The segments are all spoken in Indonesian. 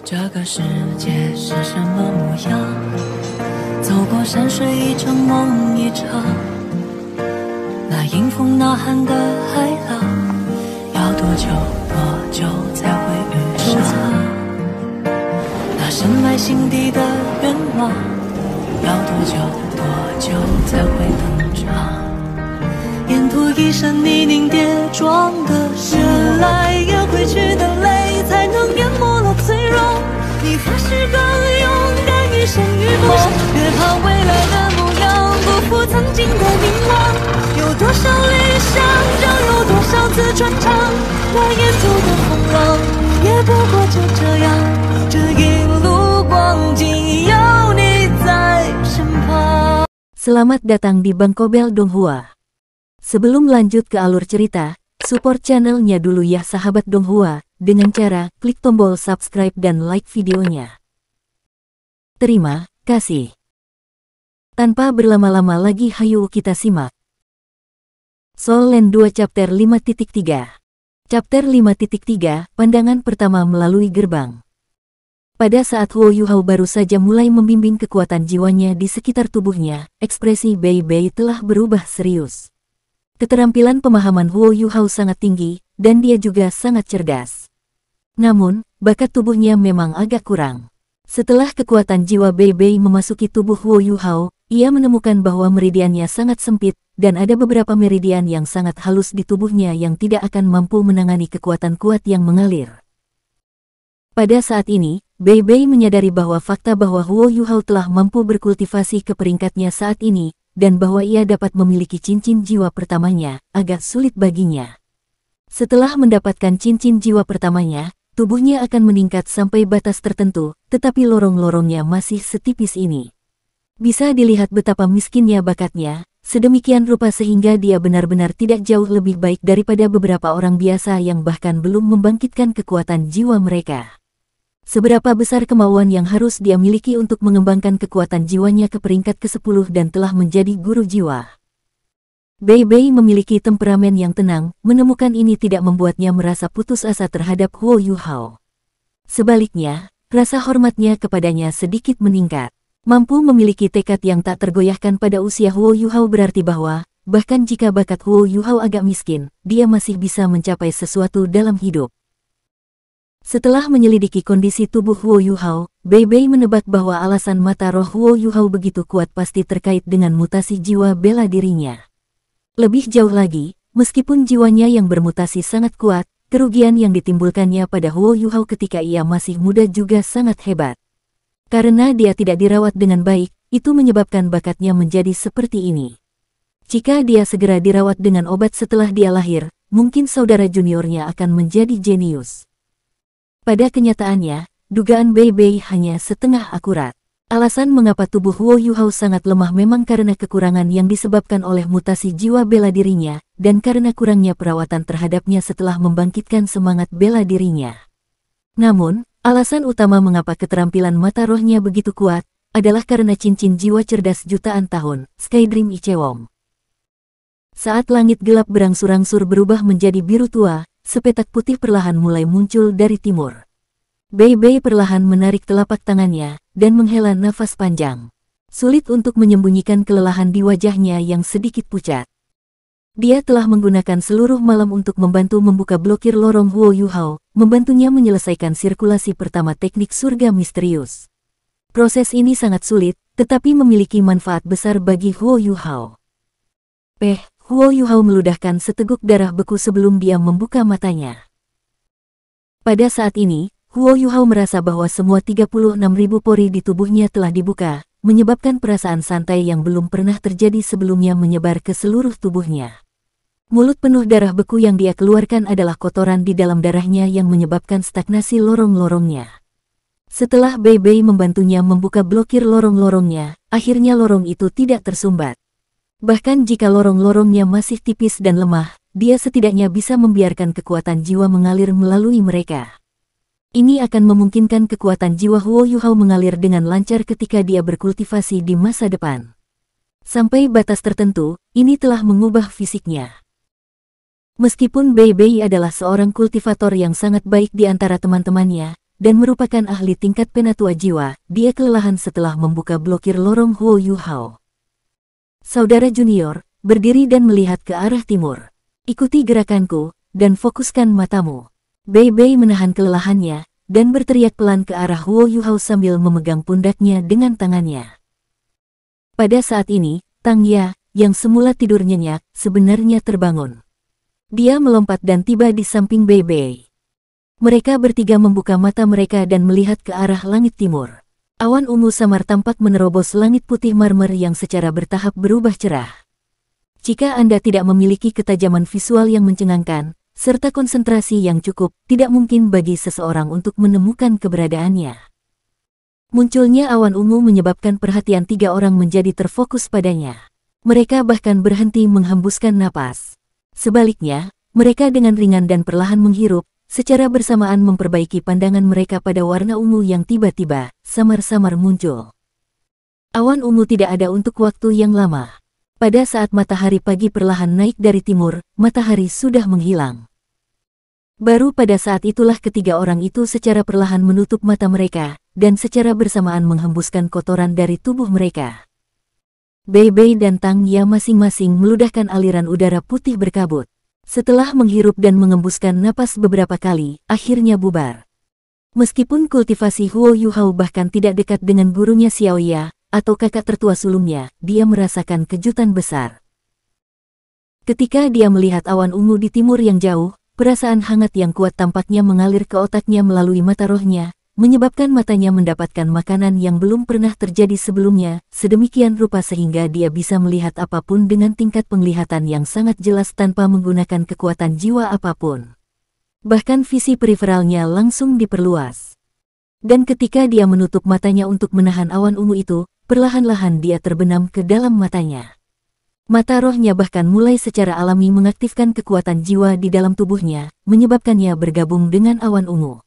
这个世界是什么模样？走过山水一场梦一场，那迎风呐喊的海浪，要多久多久才会遇上？那深埋心底的愿望，要多久多久才会登场？沿途一身泥泞跌撞的越来越回去的泪，才能淹没了脆弱。你发誓更勇敢，一生与梦，别怕未来的模样不负曾经的凝望。有多少理想，就有多少次穿肠，那沿途的风浪，也不过就这样。这一路光景有你在身旁。 Selamat datang di Bangkobel Donghua. Sebelum lanjut ke alur cerita, support channelnya dulu ya sahabat Donghua, dengan cara klik tombol subscribe dan like videonya. Terima kasih. Tanpa berlama-lama lagi hayu kita simak. Soul Land 2 Chapter 5.3. Chapter 5.3, pandangan pertama melalui gerbang. Pada saat Huo Yuhao baru saja mulai membimbing kekuatan jiwanya di sekitar tubuhnya, ekspresi Bei Bei telah berubah serius. Keterampilan pemahaman Huo Yuhao sangat tinggi, dan dia juga sangat cerdas. Namun, bakat tubuhnya memang agak kurang. Setelah kekuatan jiwa Bei Bei memasuki tubuh Huo Yuhao, ia menemukan bahwa meridiannya sangat sempit, dan ada beberapa meridian yang sangat halus di tubuhnya yang tidak akan mampu menangani kekuatan kuat yang mengalir. Pada saat ini, Bei Bei menyadari bahwa fakta bahwa Huo Yuhao telah mampu berkultivasi ke peringkatnya saat ini, dan bahwa ia dapat memiliki cincin jiwa pertamanya, agak sulit baginya. Setelah mendapatkan cincin jiwa pertamanya, tubuhnya akan meningkat sampai batas tertentu, tetapi lorong-lorongnya masih setipis ini. Bisa dilihat betapa miskinnya bakatnya, sedemikian rupa sehingga dia benar-benar tidak jauh lebih baik daripada beberapa orang biasa yang bahkan belum membangkitkan kekuatan jiwa mereka. Seberapa besar kemauan yang harus dia miliki untuk mengembangkan kekuatan jiwanya ke peringkat ke-10 dan telah menjadi guru jiwa. Bei Bei memiliki temperamen yang tenang, menemukan ini tidak membuatnya merasa putus asa terhadap Huo Yuhao. Sebaliknya, rasa hormatnya kepadanya sedikit meningkat. Mampu memiliki tekad yang tak tergoyahkan pada usia Huo Yuhao berarti bahwa, bahkan jika bakat Huo Yuhao agak miskin, dia masih bisa mencapai sesuatu dalam hidup. Setelah menyelidiki kondisi tubuh Huo Yuhao, Bei Bei menebak bahwa alasan mata roh Huo Yuhao begitu kuat pasti terkait dengan mutasi jiwa bela dirinya. Lebih jauh lagi, meskipun jiwanya yang bermutasi sangat kuat, kerugian yang ditimbulkannya pada Huo Yuhao ketika ia masih muda juga sangat hebat. Karena dia tidak dirawat dengan baik, itu menyebabkan bakatnya menjadi seperti ini. Jika dia segera dirawat dengan obat setelah dia lahir, mungkin saudara juniornya akan menjadi jenius. Pada kenyataannya, dugaan Bei Bei hanya setengah akurat. Alasan mengapa tubuh Huo Yuhao sangat lemah memang karena kekurangan yang disebabkan oleh mutasi jiwa bela dirinya, dan karena kurangnya perawatan terhadapnya setelah membangkitkan semangat bela dirinya. Namun, alasan utama mengapa keterampilan mata rohnya begitu kuat, adalah karena cincin jiwa cerdas jutaan tahun, Sky Dream Ichewom. Saat langit gelap berangsur-angsur berubah menjadi biru tua, sepetak putih perlahan mulai muncul dari timur. Bei Bei perlahan menarik telapak tangannya, dan menghela nafas panjang. Sulit untuk menyembunyikan kelelahan di wajahnya yang sedikit pucat. Dia telah menggunakan seluruh malam untuk membantu membuka blokir lorong Huo Yuhao, membantunya menyelesaikan sirkulasi pertama teknik surga misterius. Proses ini sangat sulit, tetapi memiliki manfaat besar bagi Huo Yuhao. Huo Yuhao meludahkan seteguk darah beku sebelum dia membuka matanya. Pada saat ini, Huo Yuhao merasa bahwa semua 36.000 pori di tubuhnya telah dibuka, menyebabkan perasaan santai yang belum pernah terjadi sebelumnya menyebar ke seluruh tubuhnya. Mulut penuh darah beku yang dia keluarkan adalah kotoran di dalam darahnya yang menyebabkan stagnasi lorong-lorongnya. Setelah Bei Bei membantunya membuka blokir lorong-lorongnya, akhirnya lorong itu tidak tersumbat. Bahkan jika lorong-lorongnya masih tipis dan lemah, dia setidaknya bisa membiarkan kekuatan jiwa mengalir melalui mereka. Ini akan memungkinkan kekuatan jiwa Huo Yuhao mengalir dengan lancar ketika dia berkultivasi di masa depan. Sampai batas tertentu, ini telah mengubah fisiknya. Meskipun Bei Bei adalah seorang kultivator yang sangat baik di antara teman-temannya, dan merupakan ahli tingkat penatua jiwa, dia kelelahan setelah membuka blokir lorong Huo Yuhao. Saudara junior, berdiri dan melihat ke arah timur. Ikuti gerakanku, dan fokuskan matamu. Bei Bei menahan kelelahannya, dan berteriak pelan ke arah Huo Yuhao sambil memegang pundaknya dengan tangannya. Pada saat ini, Tang Ya, yang semula tidur nyenyak, sebenarnya terbangun. Dia melompat dan tiba di samping Bei Bei. Mereka bertiga membuka mata mereka dan melihat ke arah langit timur. Awan ungu samar tampak menerobos langit putih marmer yang secara bertahap berubah cerah. Jika Anda tidak memiliki ketajaman visual yang mencengangkan, serta konsentrasi yang cukup, tidak mungkin bagi seseorang untuk menemukan keberadaannya. Munculnya awan ungu menyebabkan perhatian 3 orang menjadi terfokus padanya. Mereka bahkan berhenti menghembuskan napas. Sebaliknya, mereka dengan ringan dan perlahan menghirup, secara bersamaan memperbaiki pandangan mereka pada warna ungu yang tiba-tiba, samar-samar muncul. Awan ungu tidak ada untuk waktu yang lama. Pada saat matahari pagi perlahan naik dari timur, matahari sudah menghilang. Baru pada saat itulah ketiga orang itu secara perlahan menutup mata mereka, dan secara bersamaan menghembuskan kotoran dari tubuh mereka. Bei Bei dan Tang Ya masing-masing meludahkan aliran udara putih berkabut. Setelah menghirup dan mengembuskan napas beberapa kali, akhirnya bubar. Meskipun kultivasi Huo Yuhao bahkan tidak dekat dengan gurunya Xiao Ya, atau kakak tertua sulungnya, dia merasakan kejutan besar. Ketika dia melihat awan ungu di timur yang jauh, perasaan hangat yang kuat tampaknya mengalir ke otaknya melalui mata rohnya, menyebabkan matanya mendapatkan makanan yang belum pernah terjadi sebelumnya, sedemikian rupa sehingga dia bisa melihat apapun dengan tingkat penglihatan yang sangat jelas tanpa menggunakan kekuatan jiwa apapun. Bahkan visi periferalnya langsung diperluas. Dan ketika dia menutup matanya untuk menahan awan ungu itu, perlahan-lahan dia terbenam ke dalam matanya. Mata rohnya bahkan mulai secara alami mengaktifkan kekuatan jiwa di dalam tubuhnya, menyebabkannya bergabung dengan awan ungu.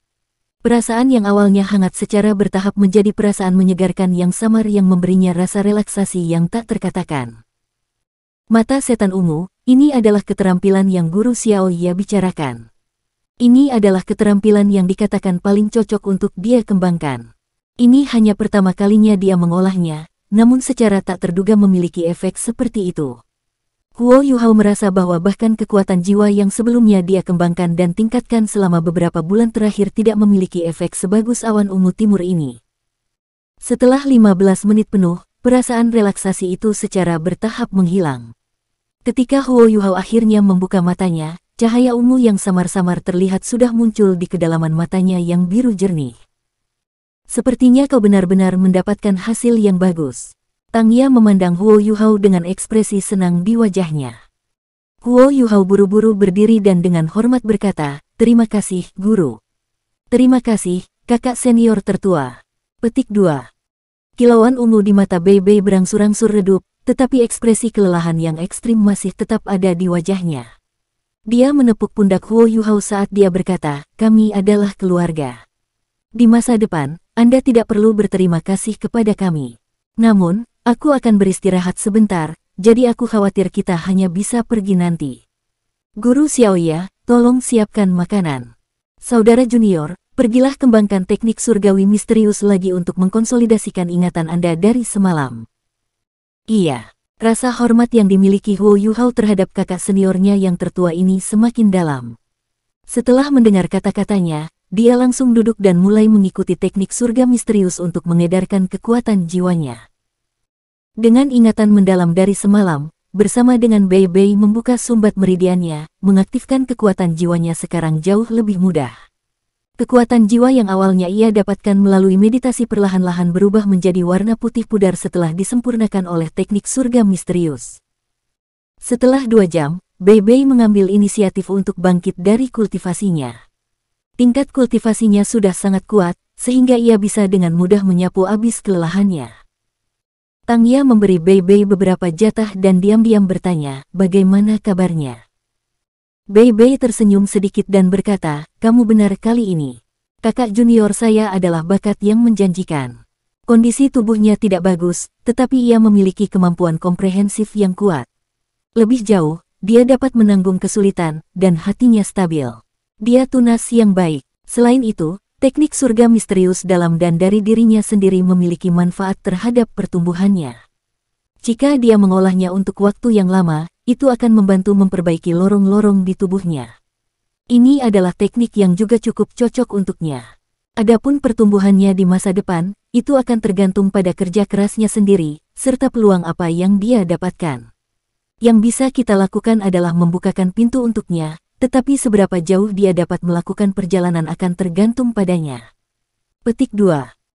Perasaan yang awalnya hangat secara bertahap menjadi perasaan menyegarkan yang samar yang memberinya rasa relaksasi yang tak terkatakan. Mata setan ungu, ini adalah keterampilan yang Guru Xiao Ya bicarakan. Ini adalah keterampilan yang dikatakan paling cocok untuk dia kembangkan. Ini hanya pertama kalinya dia mengolahnya, namun secara tak terduga memiliki efek seperti itu. Huo Yuhao merasa bahwa bahkan kekuatan jiwa yang sebelumnya dia kembangkan dan tingkatkan selama beberapa bulan terakhir tidak memiliki efek sebagus awan ungu timur ini. Setelah 15 menit penuh, perasaan relaksasi itu secara bertahap menghilang. Ketika Huo Yuhao akhirnya membuka matanya, cahaya ungu yang samar-samar terlihat sudah muncul di kedalaman matanya yang biru jernih. Sepertinya kau benar-benar mendapatkan hasil yang bagus. Tang Ya memandang Huo Yuhao dengan ekspresi senang di wajahnya. Huo Yuhao buru-buru berdiri dan dengan hormat berkata, "Terima kasih, Guru." "Terima kasih, kakak senior tertua." Petik 2. Kilauan ungu di mata Bei Bei berangsur-angsur redup, tetapi ekspresi kelelahan yang ekstrim masih tetap ada di wajahnya. Dia menepuk pundak Huo Yuhao saat dia berkata, "Kami adalah keluarga. Di masa depan, Anda tidak perlu berterima kasih kepada kami. Namun, aku akan beristirahat sebentar, jadi aku khawatir kita hanya bisa pergi nanti. Guru Xiao Ya, tolong siapkan makanan. Saudara junior, pergilah kembangkan teknik surgawi misterius lagi untuk mengkonsolidasikan ingatan Anda dari semalam." Iya, rasa hormat yang dimiliki Huo Yuhao terhadap kakak seniornya yang tertua ini semakin dalam. Setelah mendengar kata-katanya, dia langsung duduk dan mulai mengikuti teknik surga misterius untuk mengedarkan kekuatan jiwanya. Dengan ingatan mendalam dari semalam, bersama dengan Bei Bei membuka sumbat meridiannya, mengaktifkan kekuatan jiwanya sekarang jauh lebih mudah. Kekuatan jiwa yang awalnya ia dapatkan melalui meditasi perlahan-lahan berubah menjadi warna putih pudar setelah disempurnakan oleh teknik surga misterius. Setelah 2 jam, Bei Bei mengambil inisiatif untuk bangkit dari kultivasinya. Tingkat kultivasinya sudah sangat kuat, sehingga ia bisa dengan mudah menyapu abis kelelahannya. Tang Ya memberi Bei Bei beberapa jatah dan diam-diam bertanya, "Bagaimana kabarnya?" Bei Bei tersenyum sedikit dan berkata, "Kamu benar kali ini. Kakak junior saya adalah bakat yang menjanjikan. Kondisi tubuhnya tidak bagus, tetapi ia memiliki kemampuan komprehensif yang kuat. Lebih jauh, dia dapat menanggung kesulitan, dan hatinya stabil. Dia tunas yang baik. Selain itu, teknik surga misterius dalam dan dari dirinya sendiri memiliki manfaat terhadap pertumbuhannya. Jika dia mengolahnya untuk waktu yang lama, itu akan membantu memperbaiki lorong-lorong di tubuhnya. Ini adalah teknik yang juga cukup cocok untuknya. Adapun pertumbuhannya di masa depan, itu akan tergantung pada kerja kerasnya sendiri, serta peluang apa yang dia dapatkan. Yang bisa kita lakukan adalah membukakan pintu untuknya, tetapi seberapa jauh dia dapat melakukan perjalanan akan tergantung padanya. Petik 2.